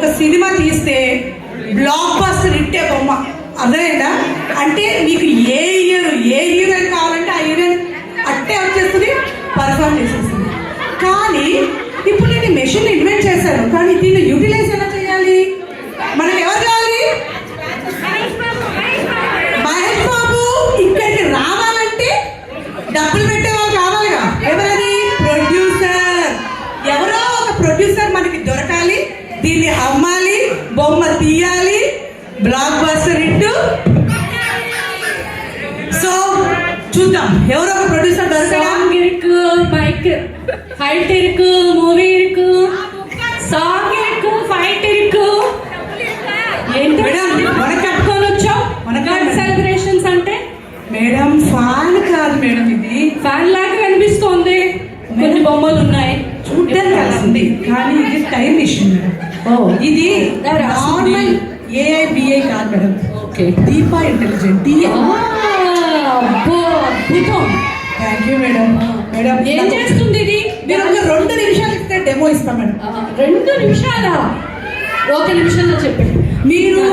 ఒక సినిమా తీస్తే block buster ఇట్టే బొమ్మ అర్థమైందా? అంటే మీకు ఏ హీరోయిన్ కావాలంటే ఆ హీరోయిన్ అట్టే వచ్చేస్తుంది, పర్ఫామ్ చేసేస్తుంది. కానీ ఇప్పుడు నేను మెషిన్ ఇన్వెంట్ చేశాను, కానీ దీన్ని యూటిలైజ్ ఎలా చేయాలి? మనకి ఎవరు కావాలి? మహేష్ బాబు ఇక్కడికి రావాలంటే డబ్బులు పెట్టే వాళ్ళు కావాలిగా. ఎవరది? ప్రొడ్యూసర్. ఎవరో ఒక ప్రొడ్యూసర్ మనకి దొరకాలి, దీన్ని అమ్మాలి, బొమ్మ తీయాలి, బ్లాక్ బస్టర్ హిట్. సో చూద్దాం ఎవరో ఒక ప్రొడ్యూసర్ దొరకడా. சாங் இருக்கு, பைக் ஃபைட் இருக்கு, மூவி இருக்கு, సాంగ్ ఇருக்கு, ఫైట్ ఇருக்கு. ఏంటి మేడం మనం కట్టుకొని వచ్చాం సెలబ్రేషన్స్ అంటే? మేడం ఫ్యాన్ కాదు మేడం, ఇది ఫ్యాన్ లాగా కనిపిస్తోంది. కొన్ని బొమ్మలు ఉన్నాయి చూడ్డానికి అలా ఉంది, కానీ ఇది టైం మిషన్ మేడం. ఇది నార్మల్ ఏఐబిఐ కాదు మేడం. Okay, Deepa intelligent. అబ్బో అద్భుతం. Thank you madam. మేడం ఏం చేస్తుంది ఇది? మీరు ఒక 2 నిమిషాలు ఇస్తే డెమో ఇస్తాం మేడం. 2 నిమిషాలా? 1 నిమిషంలో చెప్పండి. మీరు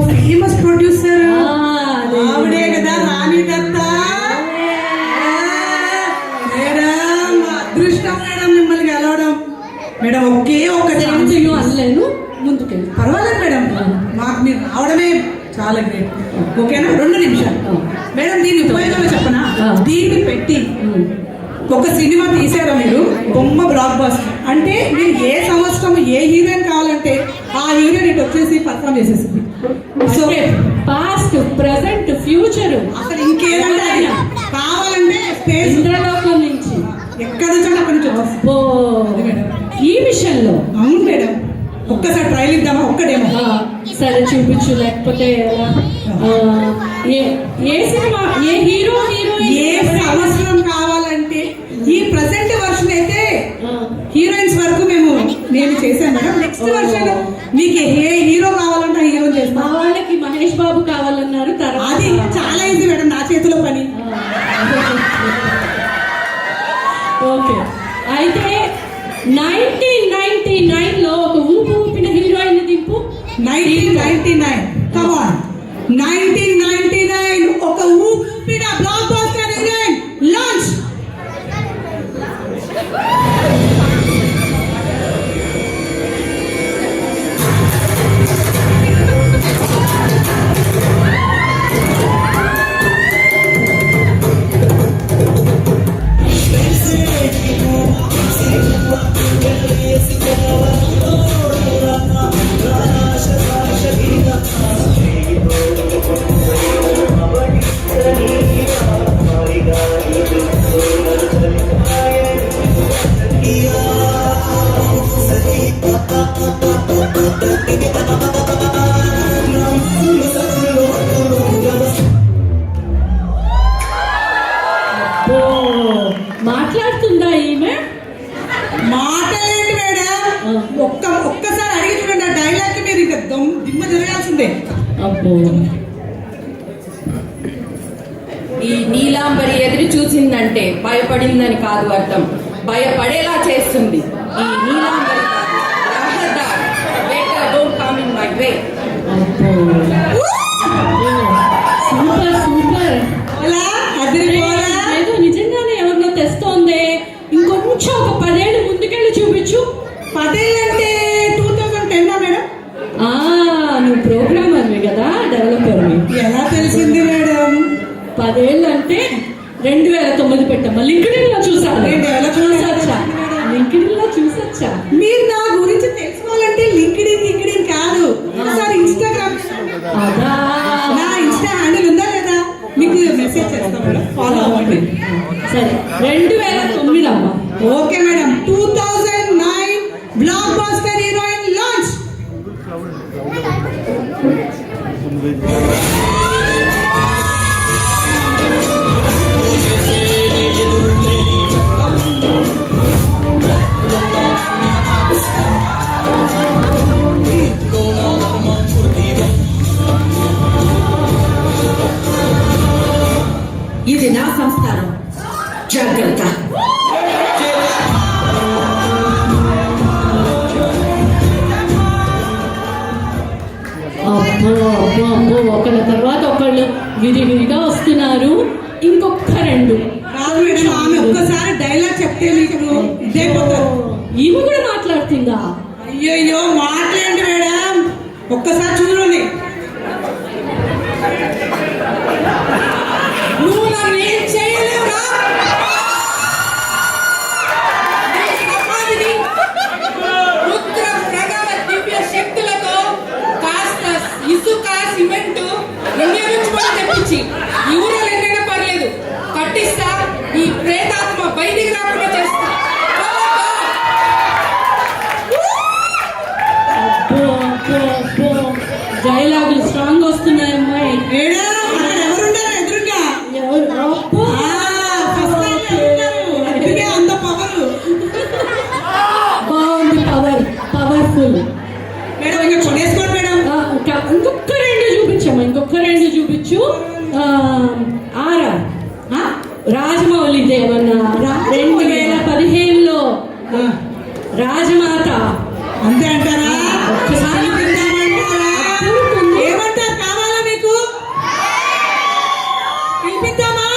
ఫేమస్ ప్రొడ్యూసర్ ఆవిడే కదా, రాణి దత్త మేడం. అదృష్టం మేడం మిమ్మల్ని కలవడం. మేడం ఒకే ఒక ఛాన్స్ అనలేను, ముందుకెళ్ళి. పర్వాలేదు మేడం, మాకు మీరు రావడమే చాలా గ్రేట్. ఓకేనా? 2 నిమిషాలు మేడం. దీని ఉపయోగాలు చెప్పనా? దీన్ని పెట్టి ఒక సినిమా తీసారా మీరు, బొమ్మ బ్లాక్ బస్టర్. అంటే మీరు ఏ సంవత్సరం ఏ హీరోయిన్ కావాలంటే ఆ హీరోయిన్ ఇటు వచ్చేసి పర్ఫామ్ చేసేసింది. సో పాస్ట్, ప్రెసెంట్, ఫ్యూచర్, అసలు ఇంకేదంటే అది కావాలంటే స్పేస్ ఇంద్రలోకం నుంచి ఎక్కడ నుంచో అక్కడి నుంచి అబ్బో, ఈ విషయంలో. అవును మేడం. ఒక్కసారి ట్రైల్ ఇద్దామా? ఒక్కడేమో. సరే చూపించు, లేకపోతే ఎలా? ఏ సినిమా, ఏ హీరో హీరోయిన్, ఏ సంవత్సరం కావాలంటే ఈ ప్రెసెంట్ వర్షన్ అయితే హీరోయిన్స్ వరకు నేను చేశాను మేడం. నెక్స్ట్ వర్షన్ మీకు ఏ హీరో కావాలంటే ఆ హీరో చేస్తాం. మా వాళ్ళకి మహేష్ బాబు కావాలన్నారు. అది చాలా ఈజీ మేడం, నా చేతిలో పని. ఓకే, అయితే 1999 లో ఒక ఊపు ఊపిన హీరోయిన్ దింపు. 1999 కమ్ ఆన్. 1999 ఒక ఊపిన బ్లాక్ బస్టర్ హీరోయిన్ లాంచ్. మాట్లాడుతుందా ఈమె? మాట్లాడండి మేడం. ఒక్కసారి అడిగి చూడండి ఆ డైలాగ్ కి మీరు ఇక దిమ్మ జరగాల్సిందే. అబ్బో, ఈ నీలాంబరి ఎదురు చూసిందంటే భయపడిందని కాదు అర్థం, భయపడేలా చేస్తుంది. ఈ నీలాంబరి సూపర్ సూపర్. అలా అదిరిపోలా. ఏదో నిజంగానే ఎవరినో తెస్తోంది. ఇంకొంచెం ఒక 10 ఏళ్ళు ముందుకెళ్ళి చూపించు. 10 ఏళ్ళంటే 2010 మేడం. నువ్వు ప్రోగ్రామర్వి కదా, డెవలపర్వి. ఎలా తెలిసింది మేడం? 10 ఏళ్ళు అంటే 2009 పెట్టమ్మా. లింక్డ్ఇన్ లో చూసాను. లింక్డ్ఇన్ లో చూసొచ్చా? మీరు నా గురించి తెలుసుకోవాలంటే లింక్డ్ఇన్ కాదు, ఒకసారి ఇన్స్టాగ్రామ్. అదా, నా ఇన్స్టా హ్యాండిల్ ఉందా లేదా మీకు మెసేజ్ చేస్తాం మేడం, ఫాలో అవ్వండి. సరే 2009 అమ్మా. Okay madam. 2009 block buster heroine launch. ఇది నా సంస్థానం, జాగ్రత్త. విరివిరిగా వస్తున్నారు. ఇంకొక రెండు. కాదు మేడం, ఆమె ఒక్కసారి డైలాగ్ చెప్తే మీకు ఇదే పోతారు. ఈమె కూడా మాట్లాడుతుందా? అయ్యో మాట్లాడండి మేడం, ఒక్కసారి చూడండి. నువ్వు నన్ను ఏం చేయలేవురా, రుద్ర ప్రణవ దివ్య శక్తులతో కాస్త ఇసుక సిమెంట్ నిర్మించుకొని తెప్పించి ఈ ఊరిలో ఎన్నైనా పర్లేదు కట్టిస్తా, ఈ ప్రేతాత్మ బయటికి రాకుండా చేస్తా. డైలాగులు స్ట్రాంగ్ వస్తున్నాయి అమ్మాయి. మేడం అక్కడ ఎవరున్నారు ఎదురుగా? అబ్బో. అందుకే అంత పవర్. బాగుంది, పవర్ఫుల్. మేడం ఇంకా కొనేసుకోండి మేడం. ఇంకొక రెండు చూపించమ్మా, ఇంకొక రెండు చూపించు. ఆరా రాజమౌళి దేవన్న 2015లో రాజమాత. అంతే అంటారా? ఒక్కసారి ఏమంటారు? కావాలా మీకు? పిలిపిద్దామా?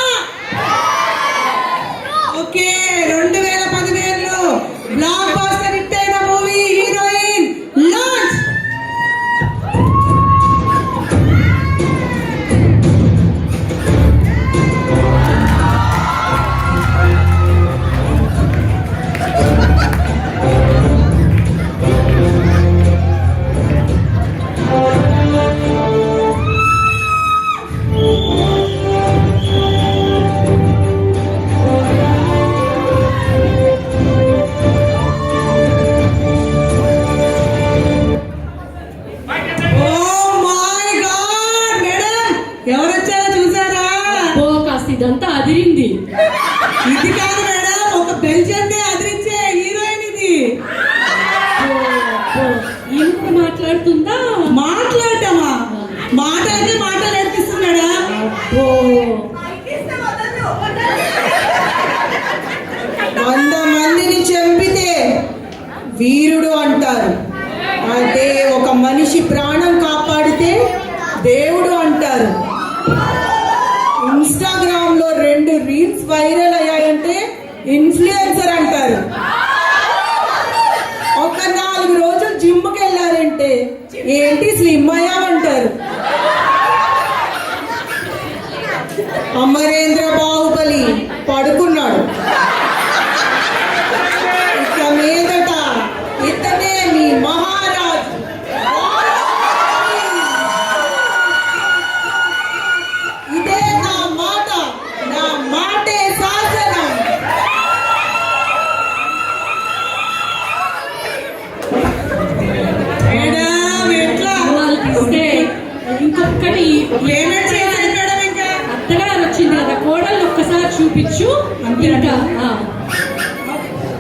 ఓకే, 2015లో బ్లాక్ బాస్టర్ హిట్ అయిన మూవీ హీరోయిన్ లాంచ్. ఎవరొచ్చారో చూసారా? కాస్త ఇదంతా అదిరింది. ఇది కాదు మేడం, ఒక బెల్జియం నే అదిరించే హీరోయిన్ ఇది. ఈమె కూడా మాట్లాడుతుందా? మాట్లాడటమా? మాటలకి మాటలు నేర్పిస్తుంది మేడం. 100 మందిని చంపితే వీరుడు అంటారు. అంటే ఒక మనిషి ప్రాణం కాపాడితే దేవుడు అంటారు. ఇన్స్టాగ్రామ్ లో 2 రీల్స్ వైరల్ అయ్యాయంటే ఇన్ఫ్లుయెన్సర్ అంటారు. ఒక 4 రోజులు జిమ్కి వెళ్ళారంటే ఏంటి స్లిమ్ అయ్యామంటారు. అమరేంద్ర బాహుబలి పడుకున్నాడు. ఇక మీదట ఇతనే మీ మహారాజు. ఇదే నా మాట, నా మాటే శాసనం. మేడం ఎట్లా? వాళ్ళకి ఇస్తే ఇంకొకటి పేమెంట్ చేయాలి మేడం. ఇంకా అత్తగారు వచ్చింది కదా, కోడలు ఒక్కసారి చూపించు. ఇంకా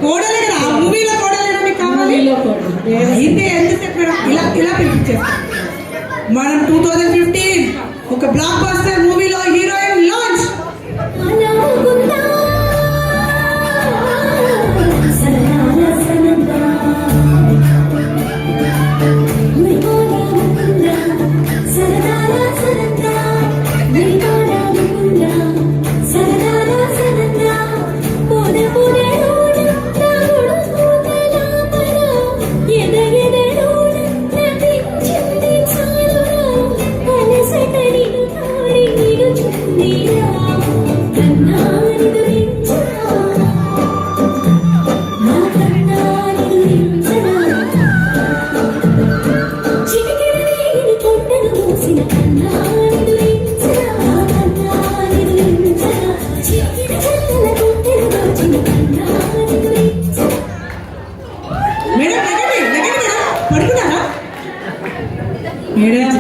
కోడలే కదా, ఆ మూవీలో కోడలేనా మీకు కావాలి? మూవీలో కోడలు. అయితే ఎందుకు మేడం ఇలా పిలిపించేస్తాం. మనం 2015 ఒక బ్లాక్ బాస్టర్ మూవీలో హీరోయిన్ లాంచ్.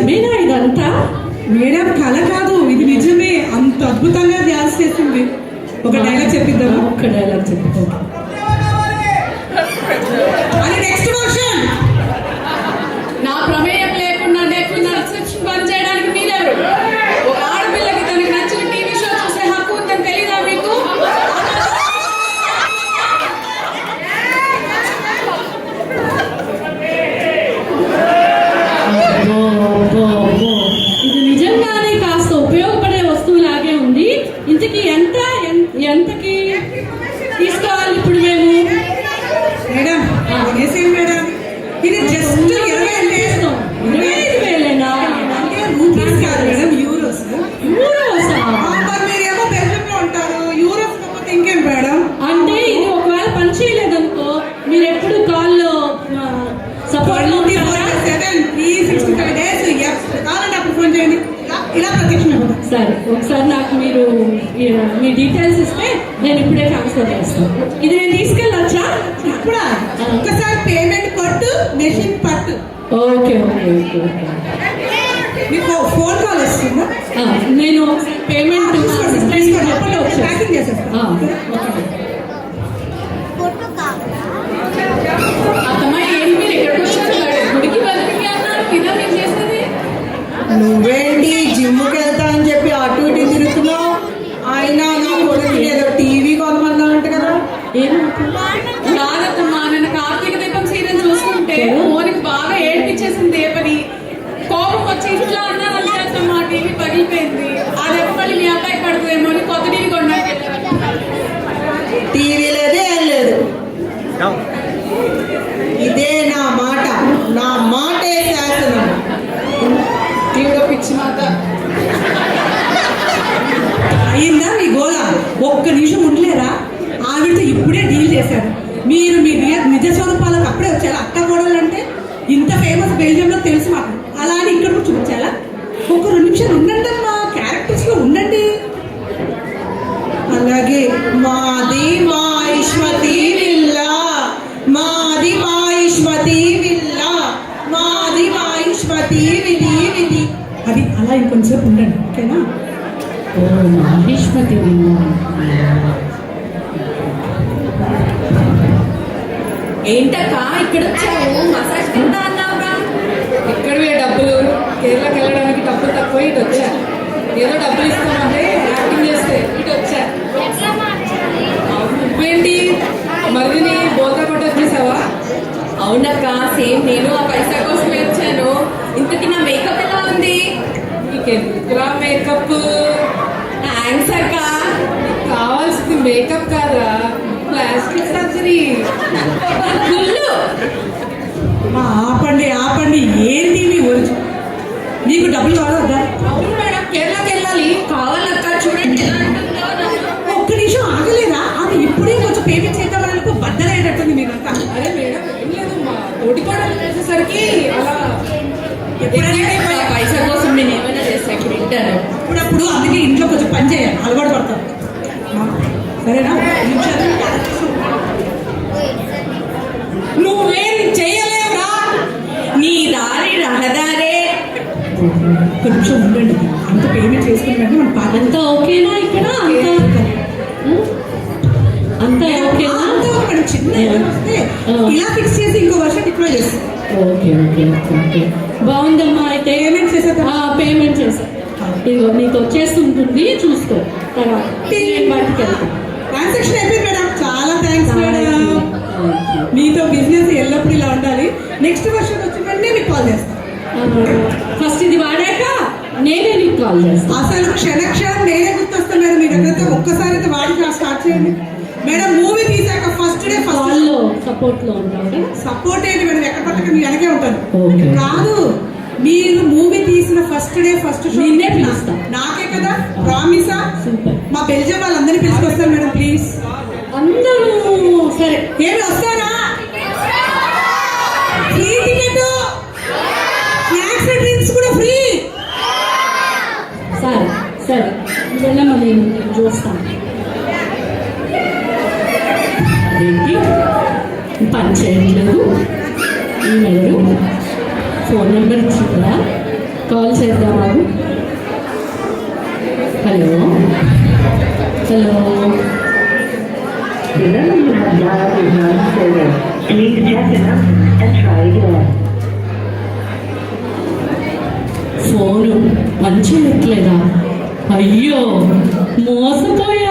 నిజమేనా ఇదంతా? మేడం కళ కాదు, ఇది నిజమే. అంత అద్భుతంగా డ్యాన్స్ చేసింది. ఒక డైలాగ్ చెప్పిద్దాం. ఒక్క డైలాగ్ చెప్తాం. అది నెక్స్ట్ వర్షన్. నా ప్రమేయం లేకుండా రిసెప్షన్ బంద్ చేయడానికి మీరెవరు? ఒక ఆడపిల్లకి తనకి నచ్చిన టీవీ షో చూసే హక్కు ఉందని తెలీదా మీకు? ఇది నిజంగానే కాస్త ఉపయోగపడే సరే ఒకసారి నాకు మీరు మీ డీటెయిల్స్ ఇస్తే నేను ఇప్పుడే ట్రాన్స్ఫర్ చేస్తాను. ఇది నేను తీసుకెళ్ళొచ్చా? ఇప్పుడా ఒక్కసారి పేమెంట్ కొట్టు, మెషిన్ పట్టు. Okay okay okay okay. మీకు ఫోన్ కాల్ వస్తుందా? నేను పేమెంట్ ప్యాకింగ్ చేసేస్తాను. అత్తమ్మాయి ఏంటి మీరు ఎక్కడికి వచ్చారు? గుడికి వెళ్తుంది అన్నారు, ఇదా మీరు చేసేది? నువ్వేంటి జిమ్కి వెళ్తా అని చెప్పి అటు ఇటు తిరుగుతున్నావు? అయినా నా కొడుకు ఏదో టీవీ కొనమన్నా అంట కదా. కాదత్తమ్మా, నేను కార్తీక దీపం సీరియల్ చూసుకుంటే మోనికి బాగా ఏడ్పించేసింది దేవని. కోపం వచ్చి ఇట్లా అన్నాను అంతే అత్తమ్మా, టీవీ పగిలిపోయింది. అది ఎప్పటి మీ అబ్బాయి పడుతుందేమో అని కొత్త టీవీ కొనడానికి టీవీ లేదే ఏం లేదు. ఇదే నా మాట, నా మాటే శాసనం. ఈవిడ పిచ్చి మాత. అయిందా మీ గోళ? ఒక్క నిమిషం ఉండలేరా? ఆవిడతో ఇప్పుడే డీల్ చేశారు. మీరు మీ నిజ స్వరూపాలకు అప్పుడే వచ్చారు. అత్త గోడలు అంటే ఇంత ఫేమస్ బెల్జియంలో తెలుసు మాకు. అలా అని ఇక్కడ కూడా చూపించాలా? ఒక 2 నిమిషాలు ఉండండి అమ్మా, క్యారెక్టర్స్ లో ఉండండి. అలాగే మాది మాయిష్మతి విల్లా, మాది మాయిష్మతి విల్లా, మాది మాయిష్మతి విధి విధి. అది అలా ఇంకొంచెంసేపు ఉండండి, ఓకేనా? ఓ మహేష్మతి ఏంటక్క ఇక్కడ వచ్చావు? మసాజ్ కింద అన్నావుగా. ఇక్కడవే డబ్బులు, కేరళకి వెళ్ళడానికి డబ్బులు తక్కువ ఇటు వచ్చా. ఏదో డబ్బులు ఇస్తామంటే యాక్టింగ్ చేస్తే ఇటు వచ్చా. నువ్వేంటి మరిదిని బోతా కొట్టి వచ్చేసావా? అవునక్క, సేమ్ నేను ఆ పైసా కోసమే వచ్చాను. ఇంతకి నా మేకప్ ఎలా ఉంది? నీకెందుకురా మేకప్? థ్యాంక్స్ అక్క. కావాల్సింది మేకప్ కాదా, ప్లాస్టిక్ సర్జరీ. అమ్మా, ఆపండి ఆపండి. ఏంటి మీ ఒరిజిన్? నీకు డబ్బులు కావద్దా? అవును మేడం, కేరళకి వెళ్ళాలి. కావాలక్క, చూడండి ఎలా ఉంటుందో. ఒక్క నిమిషం ఆగలేదా? అది ఇప్పుడే కొంచెం పేమెంట్ చేద్దామని బద్దలయ్యేటట్టుంది మీరంతా. అరే మేడం, ఏం లేదు, మా తోటి కూడా చేసేసరికి అలా ఎప్పుడైనా పైసా కోసం నేను ఏమైనా చేస్తా. ఇప్పుడు వింటాను. అప్పుడప్పుడు అందుకే ఇంట్లో కొంచెం పని చేయాలి, అలవాటు పడతాం. సరేనా? నువ్వేం చెయ్యలేవురా, నీ దారి రహదారే. ఒక్క నిమిషం ఉండండి. అంత పేమెంట్ చేసుకుని వెంటనే మన పాట అంతా ఓకేనా ఇక్కడ? అంతా ఓకేనా? మేడం, చిన్న ఏమైనా వస్తే ఇలా ఫిక్స్ చేసి ఇంకో వర్షం డిప్లాయ్ చేస్తాం. ఓకే ఓకే ఓకే ఓకే, బాగుందమ్మా. అయితే పేమెంట్ చేసేద్దాం. పేమెంట్ చేసా. ఇదిగో నీకు వచ్చేస్తుంటుంది, చూసుకో. తర్వాత నేను బయటకు వెళ్తాను. ట్రాన్సాక్షన్ అయిపోయింది మేడం. చాలా థ్యాంక్స్ మేడం. మీతో బిజినెస్ ఎల్లప్పుడు ఇలా ఉండాలి. నెక్స్ట్ వర్షన్ వచ్చిన వెంటనే మీకు కాల్ చేస్తాను. ఫస్ట్ ఇది వాడాక నేనే నీకు కాల్ చేస్తాను. అసలు క్షణక్షణం నేనే గుర్తొస్తాను మేడం మీ దగ్గర. ఒక్కసారి అయితే వాడి స్టార్ట్ చేయండి మేడం. మూవీ తీసాక ఫస్ట్ డే కాల్లో సపోర్ట్లో ఉంటాడు. సపోర్ట్ ఏంటి మేడం? ఎక్కడ పట్టక మీ వెనకే ఉంటాను. Okay. కాదు, మీరు మూవీ తీసిన ఫస్ట్ డే ఫస్ట్ షో నిన్నే పిలుస్తా. నాకే కదా, ప్రామిసా? సూపర్. మా బెల్జియం వాళ్ళందరినీ పిలుచుకొస్తాను మేడం, ప్లీజ్. అందరూ సరే. ఏమి వస్తారా? Free ticket, snacks and drinks కూడా ఫ్రీ. సరే సరే, వెళ్ళమ్మా, నేను చూస్తాను. అదేంటి పని చేయట్లేదు? ఈమెయిల్ ఫోన్ నెంబర్ ఇచ్చిందా? కాల్ చేద్దామా? Hello hello. The number you have dialed is not stable. Please check it out and try again. Phone మంచి ఎట్లేదా? అయ్యో, మోసపోయా.